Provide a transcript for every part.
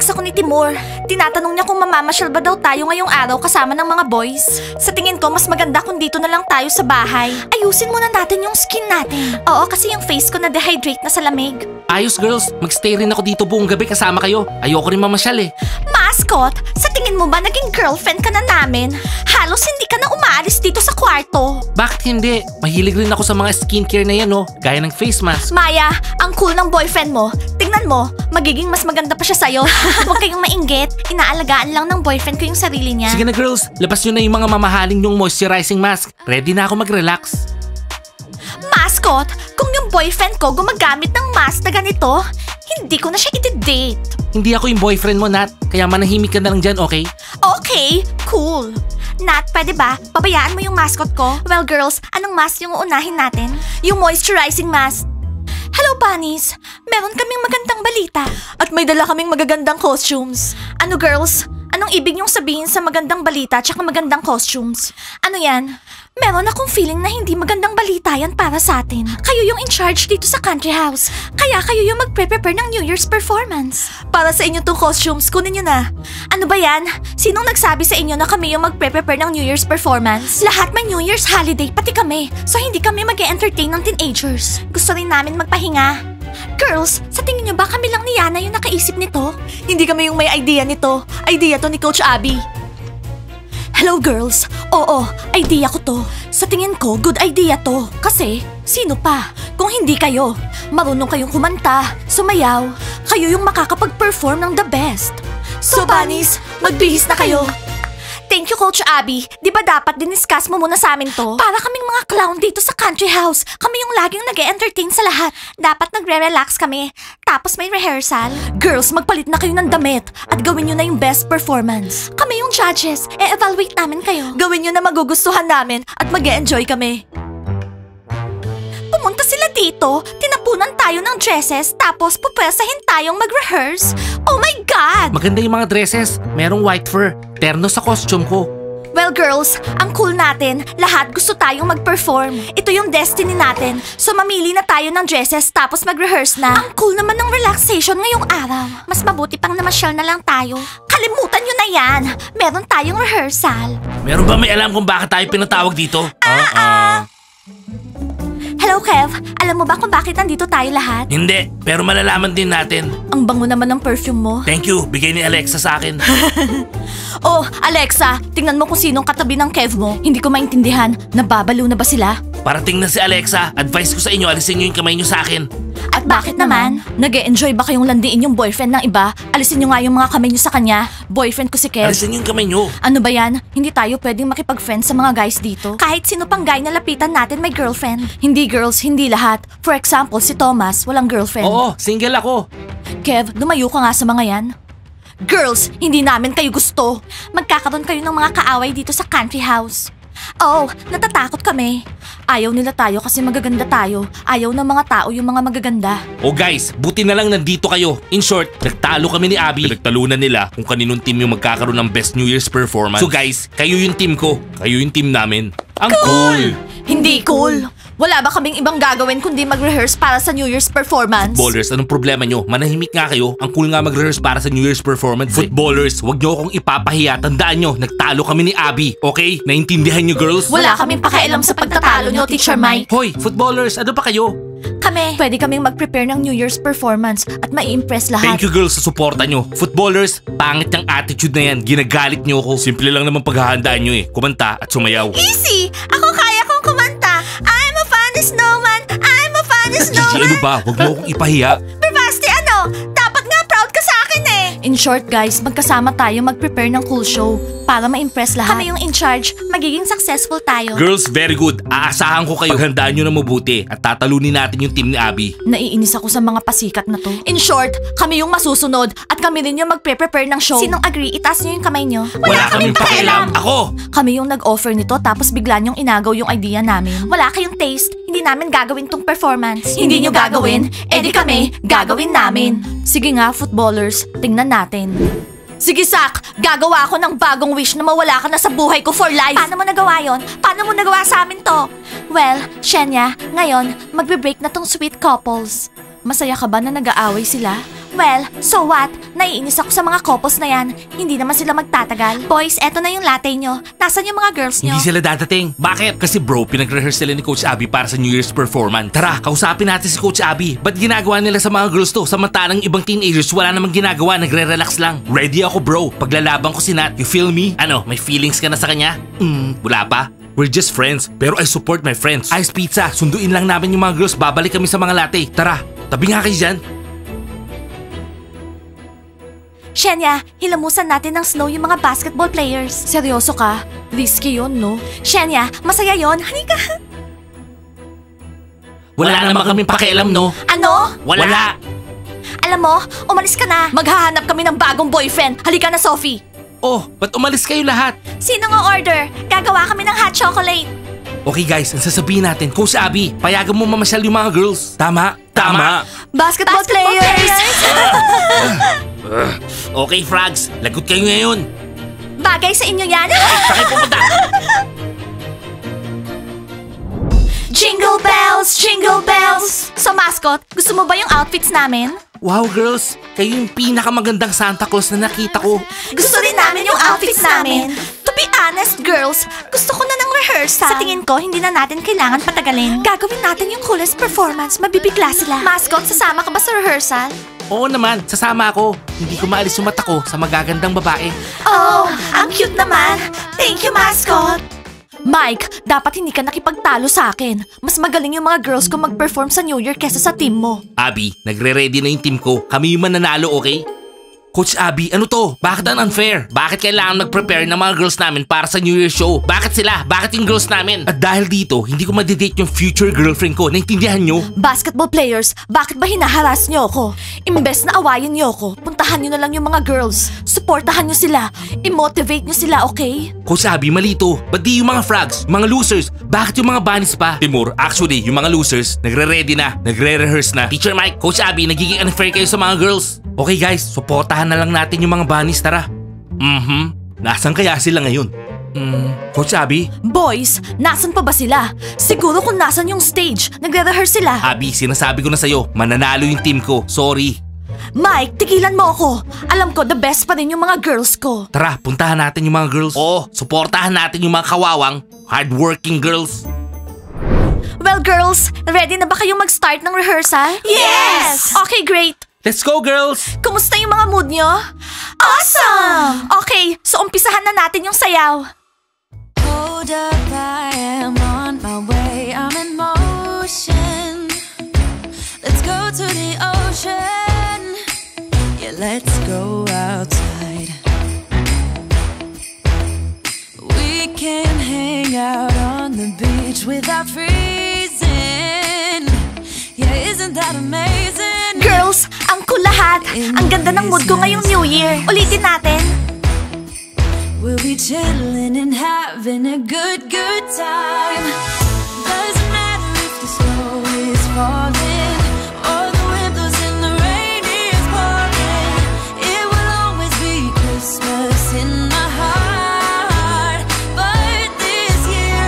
tinext ako ni Timur. Tinatanong niya kung mamamasyal ba daw tayo ngayong araw kasama ng mga boys. Sa tingin ko, mas maganda kung dito na lang tayo sa bahay. Ayusin muna natin yung skin natin. Oo, kasi yung face ko na dehydrate na sa lamig. Ayos girls, magstay rin ako dito buong gabi kasama kayo. Ayoko rin mamasyal eh. Mascot, sa tingin mo ba naging girlfriend ka na namin? Halos hindi ka na umaalis dito sa kwarto. Bakit hindi? Mahilig rin ako sa mga skincare na yan oh, gaya ng face mask. Maya, ang cool ng boyfriend mo. Tingnan mo, magiging mas maganda pa siya sa'yo. Huwag kayong mainggit, inaalagaan lang ng boyfriend ko yung sarili niya. Sige na girls, labas nyo na yung mga mamahaling yung moisturizing mask. Ready na ako mag-relax. Mascot, kung yung boyfriend ko gumagamit ng mask na ganito, hindi ko na siya iti-date. Hindi ako yung boyfriend mo, Nat. Kaya manahimik ka na lang dyan, okay? Okay, cool. Nat, pwede ba? Pabayaan mo yung mascot ko? Well, girls, anong mask yung uunahin natin? Yung moisturizing mask. Hello, bunnies! Meron kaming magandang balita. At may dala kaming magagandang costumes. Ano, girls? Anong ibig niyong sabihin sa magandang balita at magandang costumes? Ano yan? Meron akong feeling na hindi magandang balita yan para sa atin. Kayo yung in charge dito sa country house. Kaya kayo yung magpre-prepare ng New Year's performance. Para sa inyo tong costumes, kunin nyo na. Ano ba yan? Sinong nagsabi sa inyo na kami yung magpre-prepare ng New Year's performance? Lahat may New Year's holiday, pati kami. So hindi kami mag-e-entertain ng teenagers. Gusto rin namin magpahinga. Girls, sa tingin nyo ba kami lang ni Yana yung nakaisip nito? Hindi kami yung may idea nito. Idea to ni Coach Abby. Hello girls! Oo, idea ko to. Sa tingin ko, good idea to. Kasi, sino pa? Kung hindi kayo, marunong kayong kumanta, sumayaw, kayo yung makakapag-perform ng the best. So bunnies, magbihis na kayo. Thank you, Coach Abby. Di ba dapat diniscuss mo muna sa amin to? Para kaming mga clown dito sa country house. Kami yung laging nag-e-entertain sa lahat. Dapat nagre-relax kami. Tapos may rehearsal. Girls, magpalit na kayo ng damit at gawin nyo na yung best performance. Kami yung judges. E-evaluate namin kayo. Gawin nyo na magugustuhan namin at mag-e-enjoy kami. Pumunta sila dito, tinapunan tayo ng dresses, tapos pupwesahin tayong mag-rehearse. Oh my God! Maganda yung mga dresses. Merong white fur. Terno sa costume ko. Well girls, ang cool natin, lahat gusto tayong mag-perform. Ito yung destiny natin. So mamili na tayo ng dresses tapos mag-rehearse na. Ang cool naman ng relaxation ngayong araw. Mas mabuti pang namasyal na lang tayo. Kalimutan nyo na yan. Meron tayong rehearsal. Meron ba may alam kung bakit tayo pinatawag dito? Hello Kev, alam mo ba kung bakit nandito tayo lahat? Hindi, pero malalaman din natin. Ang bango naman ng perfume mo. Thank you, bigay ni Alexa sa akin. Oh, Alexa, tingnan mo kung sinong katabi ng Kev mo. Hindi ko maintindihan, nababalo na ba sila? Parating na si Alexa, advice ko sa inyo, alisin nyo yung kamay nyo sa akin. At bakit naman? Nag-e-enjoy ba kayong landiin yung boyfriend ng iba? Alisin nyo nga yung mga kamay nyo sa kanya. Boyfriend ko si Kev. Alisin nyo yung kamay nyo. Ano ba yan? Hindi tayo pwedeng makipag-friend sa mga guys dito. Kahit sino pang guy na lapitan natin may girlfriend. Hindi girls, hindi lahat. For example, si Thomas, walang girlfriend. Oo, single ako. Kev, lumayo ka nga sa mga yan. Girls, hindi namin kayo gusto. Magkakaroon kayo ng mga kaaway dito sa country house. Oh, natatakot kami. Ayaw nila tayo kasi magaganda tayo. Ayaw ng mga tao yung mga magaganda. Oh guys, buti na lang nandito kayo. In short, nagtalo kami ni Abby. Nagtalunan nila kung kaninong team yung magkakaroon ng best New Year's performance. So guys, kayo yung team ko. Kayo yung team namin. Ang cool! Hindi cool. Wala ba kaming ibang gagawin kundi mag-rehearse para sa New Year's performance? Footballers, anong problema nyo? Manahimik nga kayo. Ang cool nga mag-rehearse para sa New Year's performance. Footballers, wag nyo akong ipapahiya. Tandaan nyo, nagtalo kami ni Abby. Okay? Naintindihan nyo girls? Wala kaming pakialam sa pagtatalo nyo, Teacher Mike. Hoy, footballers, ano pa kayo? Kami, pwede kaming mag-prepare ng New Year's performance at mai-impress lahat. Thank you girls sa suporta nyo. Footballers, pangit yung attitude na yan. Ginagalit nyo ako. Simple lang naman paghahandaan nyo eh. Kumanta at sumayaw. Easy! Ako kaya kong kumanta. I'm a funny snowman. I'm a funny snowman. Gigi, ano ba? Huwag mo akong ipahiya. Bravasti, ano? Dapat nga proud ka sa akin eh. In short guys, magkasama tayo mag-prepare ng cool show para ma-impress lahat. Kami yung in charge. Magiging successful tayo. Girls, very good. Aasahan ko kayo. Paghandaan nyo na mabuti at tatalunin natin yung team ni Abby. Naiinis ako sa mga pasikat na to. In short, kami yung masusunod at kami rin yung magpre-prepare ng show. Sinong agree? Itaas nyo yung kamay nyo. Wala kaming pakialam. Ako! Kami yung nag-offer nito tapos bigla nyong inagaw yung idea namin. Wala kayong taste. Hindi namin gagawin tong performance. Hindi nyo gagawin? Edi kami, gagawin namin. Sige nga, footballers. Tingnan natin. Sige, Sak! Gagawa ako ng bagong wish na mawala ka na sa buhay ko for life! Paano mo nagawa yon? Paano mo nagawa sa amin to? Well, Shenya, ngayon, magbe-break na tong sweet couples. Masaya ka ba na nag-aaway sila? Well, so what? Naiinis ako sa mga couples na yan. Hindi naman sila magtatagal. Boys, eto na yung latte nyo. Nasaan yung mga girls nyo? Hindi sila dadating. Bakit? Kasi bro, pinag-rehearse sila ni Coach Abby para sa New Year's performance. Tara, kausapin natin si Coach Abby. Ba't ginagawa nila sa mga girls to? Samantalang ibang teenagers wala namang ginagawa, nagre-relax lang. Ready ako bro. Paglalaban ko si Nat, you feel me? Ano, may feelings ka na sa kanya? Wala pa. We're just friends, pero I support my friends. Ice pizza, sunduin lang namin yung mga girls, babalik kami sa mga latte. Tara, tabi nga kayo dyan. Shenya, hilamusan natin ng snow yung mga basketball players. Seryoso ka? Risky yun, no? Shenya, masaya yun. Halika. Wala naman kaming pakialam, no? Ano? Wala. Alam mo, umalis ka na. Maghahanap kami ng bagong boyfriend. Halika na, Sophie. Oh, ba't umalis kayo lahat? Sino nga order? Gagawa kami ng hot chocolate. Okay guys, ang sasabihin natin, Coach Abby, payagan mo mamasyal yung mga girls. Tama? Tama. Basketball players! Okay, Frogs, lagot kayo ngayon. Bagay sa inyo yan. Sakay pumunta. Jingle bells, jingle bells. So mascot, gusto mo ba yung outfits namin? Wow girls, kayo yung pinakamagandang Santa Claus na nakita ko. Gusto rin namin yung outfits namin. To be honest, girls, gusto ko na ng rehearsal. Sa tingin ko, hindi na natin kailangan patagalin. Gagawin natin yung coolest performance. Mabibigla sila. Mascot, sasama ka ba sa rehearsal? Oo naman, sasama ako. Hindi ko maalis yung mata ko sa magagandang babae. Oh, ang cute naman. Thank you, mascot. Mike, dapat hindi ka nakipagtalo sa akin. Mas magaling yung mga girls ko mag-perform sa New Year kesa sa team mo. Abby, nagre-ready na yung team ko. Kami yung mananalo, okay? Coach Abby, ano to? Bakit ang unfair? Bakit kailangan mag-prepare ng mga girls namin para sa New Year show? Bakit sila? Bakit yung girls namin? At dahil dito, hindi ko madidate yung future girlfriend ko. Naintindihan nyo? Basketball players, bakit ba hinaharas niyo ako? Imbes na awayin niyo ako, puntahan niyo na lang yung mga girls. Suportahan niyo sila. I-motivate niyo sila, okay? Coach Abby, mali to. Ba't di yung mga frogs, mga losers? Bakit yung mga bunnies pa? Timur, actually, yung mga losers, nagre-ready na, nagre-rehearse na. Teacher Mike, Coach Abby, nagiging unfair kayo sa mga girls. Okay guys, suportahan na lang natin yung mga bunnies, tara. Nasaan kaya sila ngayon? Coach Abby? Boys, nasan pa ba sila? Siguro kung nasan yung stage, nagre-rehearse sila. Abby, sinasabi ko na sa'yo, mananalo yung team ko. Sorry. Mike, tigilan mo ako. Alam ko, the best pa rin yung mga girls ko. Tara, puntahan natin yung mga girls. Oo, suportahan natin yung mga kawawang, hardworking girls. Well, girls, ready na ba kayong mag-start ng rehearsal? Yes! Okay, great. Let's go, girls! Kumusta yung mga mood nyo? Awesome! Okay, so umpisahan na natin yung sayaw. Hold up, I am on my way, I'm in motion. Let's go to the ocean. Yeah, let's go outside. We can hang out on the beach without freezing. Yeah, isn't that amazing? Girls, ang cool lahat. Ang ganda ng mood ko ngayong New Year. Ulitin natin. We'll be chilling and having a good time. Doesn't matter if the snow is falling or the wind blows and the rain is pouring. It will always be Christmas in my heart. But this year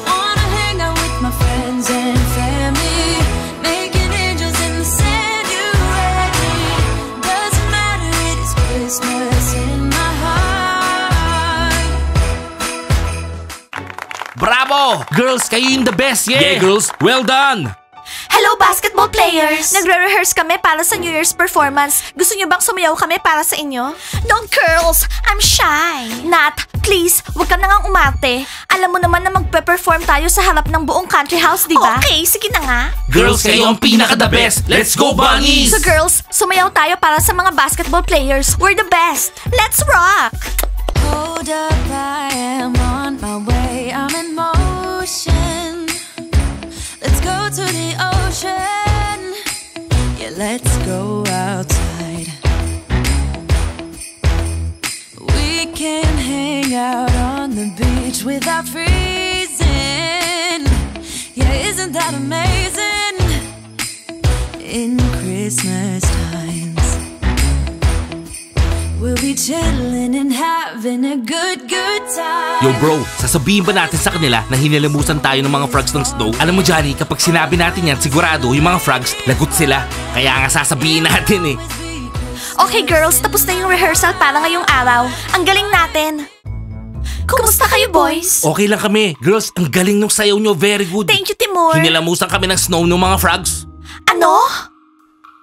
I wanna hang out with my friends and family, making angels in the sand. You ready? Doesn't matter, it is Christmas in my heart. Bravo! Girls, kayo yung the best, yeah! Yeah, girls, well done! Hello, basketball players! Nagre-rehearse kami para sa New Year's performance. Gusto niyo bang sumayaw kami para sa inyo? No, girls! I'm shy! Nat, please, wag ka na ngang umarte. Alam mo naman na magpe-perform tayo sa harap ng buong country house, di ba? Okay, sige na nga. Girls, kayo ang pinaka-the best! Let's go, bunnies! So girls, sumayaw tayo para sa mga basketball players. We're the best! Let's rock! Hold up, I am on my way, I'm in motion. Let's go to the ocean. Yeah, let's go outside. We can hang out on the beach without freezing. Yeah, isn't that amazing? In Christmas times, we'll be chilling and having a good time. Yo bro, sasabihin ba natin sa kanila na hinilamusan tayo ng mga frogs ng snow? Alam mo Johnny, kapag sinabi natin yan, sigurado yung mga frogs, lagot sila. Kaya nga sasabihin natin eh. Okay girls, tapos na yung rehearsal para ngayong araw. Ang galing natin. Kumusta kayo boys? Okay lang kami. Girls, ang galing nung sayaw nyo, very good. Thank you Timur. Hinilamusan kami ng snow ng mga frogs. Ano?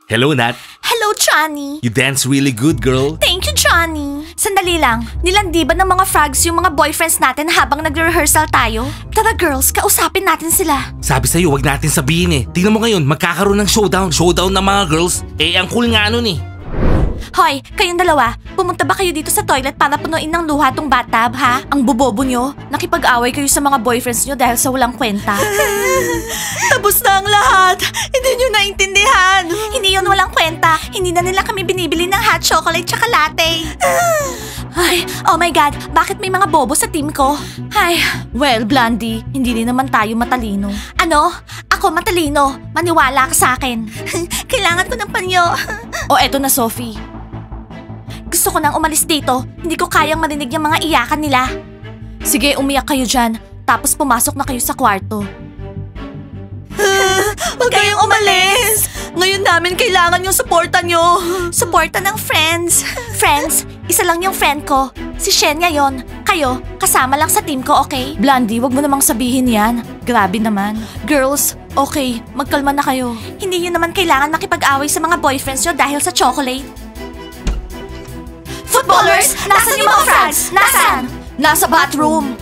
Hello Nat, Hello Johnny. you dance really good girl. Thank you, Johnny. Sandali lang. Nilandi ba ng mga frogs yung mga boyfriends natin habang nagre-rehearsal tayo? Tara girls, kausapin natin sila. Sabi sa'yo, wag natin sabihin eh. Tingnan mo ngayon, magkakaroon ng showdown. Showdown ng mga girls. Eh, ang cool nga nun eh. Hoy, kayong dalawa, pumunta ba kayo dito sa toilet para punuin ng luha tong bathtub, ha? Ang bobobo nyo, nakipag-away kayo sa mga boyfriends nyo dahil sa walang kwenta. Tapos na ang lahat. Hindi nyo naintindihan. Hindi yun walang kwenta. Hindi na nila kami binibili ng hot chocolate tsaka latte. Ay, oh my God, bakit may mga bobo sa team ko? Ay, well, Blondie, hindi rin naman tayo matalino. Ano? Ako matalino. Maniwala ka sa akin. Kailangan ko ng panyo. O eto na, Sophie. Gusto ko nang umalis dito. Hindi ko kayang marinig yung mga iyakan nila. Sige, umiyak kayo dyan. Tapos pumasok na kayo sa kwarto. Huwag kayong umalis! Ngayon namin kailangan yung suporta nyo. Suporta ng friends. Friends, isa lang yung friend ko. Si Shenya yon. Kayo, kasama lang sa team ko, okay? Blondie, wag mo namang sabihin yan. Grabe naman. Girls, okay, magkalma na kayo. Hindi yun naman kailangan makipag-away sa mga boyfriends nyo dahil sa chocolate. Footballers, nasan yung mga frogs? Nasan? Nasa bathroom.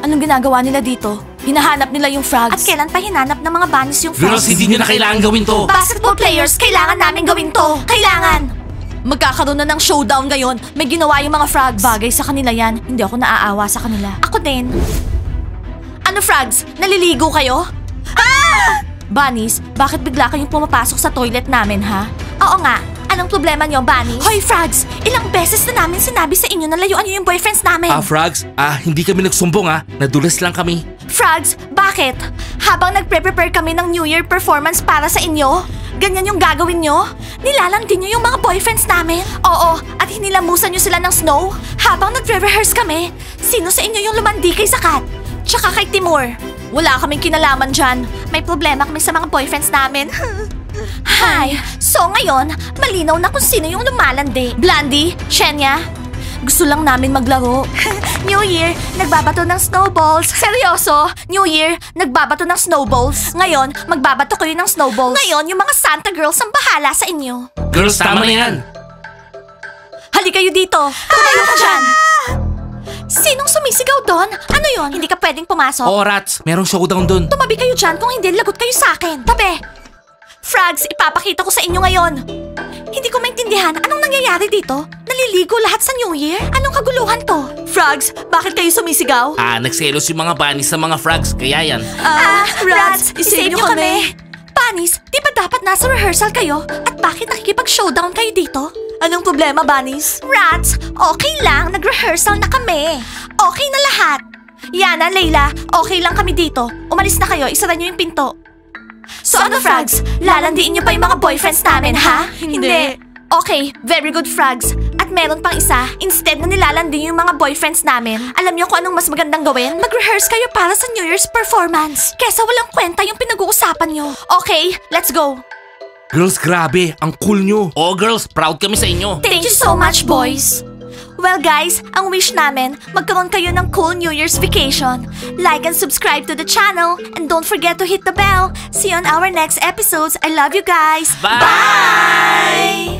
Anong ginagawa nila dito? Hinahanap nila yung frogs. At kailan pa hinanap ng mga bunnies yung frogs? Girls, hindi nyo na kailangan gawin to. Basketball players, kailangan namin gawin to. Kailangan! Magkakaroon na ng showdown ngayon. May ginawa yung mga frogs. Bagay sa kanila yan. Hindi ako naaawa sa kanila. Ako din. Ano frogs? Naliligo kayo? Ah! Bunnies, bakit bigla kayong pumapasok sa toilet namin, ha? Oo nga. Anong problema niyo, Bunnies? Hoy, frogs! Ilang beses na namin sinabi sa inyo na layuan niyo yung boyfriends namin. Frogs, hindi kami nagsumbong nadulas lang kami. Frogs, bakit? Habang nagpre-prepare kami ng New Year performance para sa inyo, ganyan yung gagawin nyo? Nilalandi nyo yung mga boyfriends namin? Oo, at hinilamusan nyo sila ng snow? Habang nagre-rehearse kami, sino sa inyo yung lumandi kay Sakat? Tsaka kay Timur? Wala kaming kinalaman dyan. May problema kami sa mga boyfriends namin. Hi, so ngayon, malinaw na kung sino yung lumalandi. Blondie, Shenya, gusto lang namin maglaro. New Year, nagbabato ng snowballs. Seryoso? New Year, nagbabato ng snowballs. Ngayon, magbabato kayo ng snowballs. Ngayon, yung mga Santa girls ang bahala sa inyo. Girls, tama na yan. Hali kayo dito. Tumayo ka dyan. Sinong sumisigaw doon? Ano yon? Hindi ka pwedeng pumasok. Oo, rats. Merong showdown dun. Tumabi kayo dyan, kung hindi, lagot kayo sa akin. Tabi! Frogs, ipapakita ko sa inyo ngayon. Hindi ko maintindihan, anong nangyayari dito? Naliligo lahat sa New Year? Anong kaguluhan to? Frogs, bakit kayo sumisigaw? Nagselos yung mga bunnies sa mga frogs, kaya yan. Rats, isave nyo kami. Bunnies, di ba dapat nasa rehearsal kayo? At bakit nakikipag-showdown kayo dito? Anong problema, Bunnies? Rats, okay lang, nag-rehearsal na kami. Okay na lahat. Yana, Layla, okay lang kami dito. Umalis na kayo, isara nyo yung pinto. So ano, Frogs? Lalandiin niyo pa yung mga boyfriends namin, ha? Hindi. Okay, very good, Frogs. At meron pang isa, instead na nilalandi yung mga boyfriends namin, alam niyo kung anong mas magandang gawin? Mag-rehearse kayo para sa New Year's performance. Kesa walang kwenta yung pinag-uusapan niyo. Okay, let's go. Girls, grabe. Ang cool nyo. Oh, girls, proud kami sa inyo. Thank you so much, boys. Well guys, ang wish namin, magkaroon kayo ng cool New Year's vacation. Like and subscribe to the channel. And don't forget to hit the bell. See you on our next episodes. I love you guys. Bye! Bye!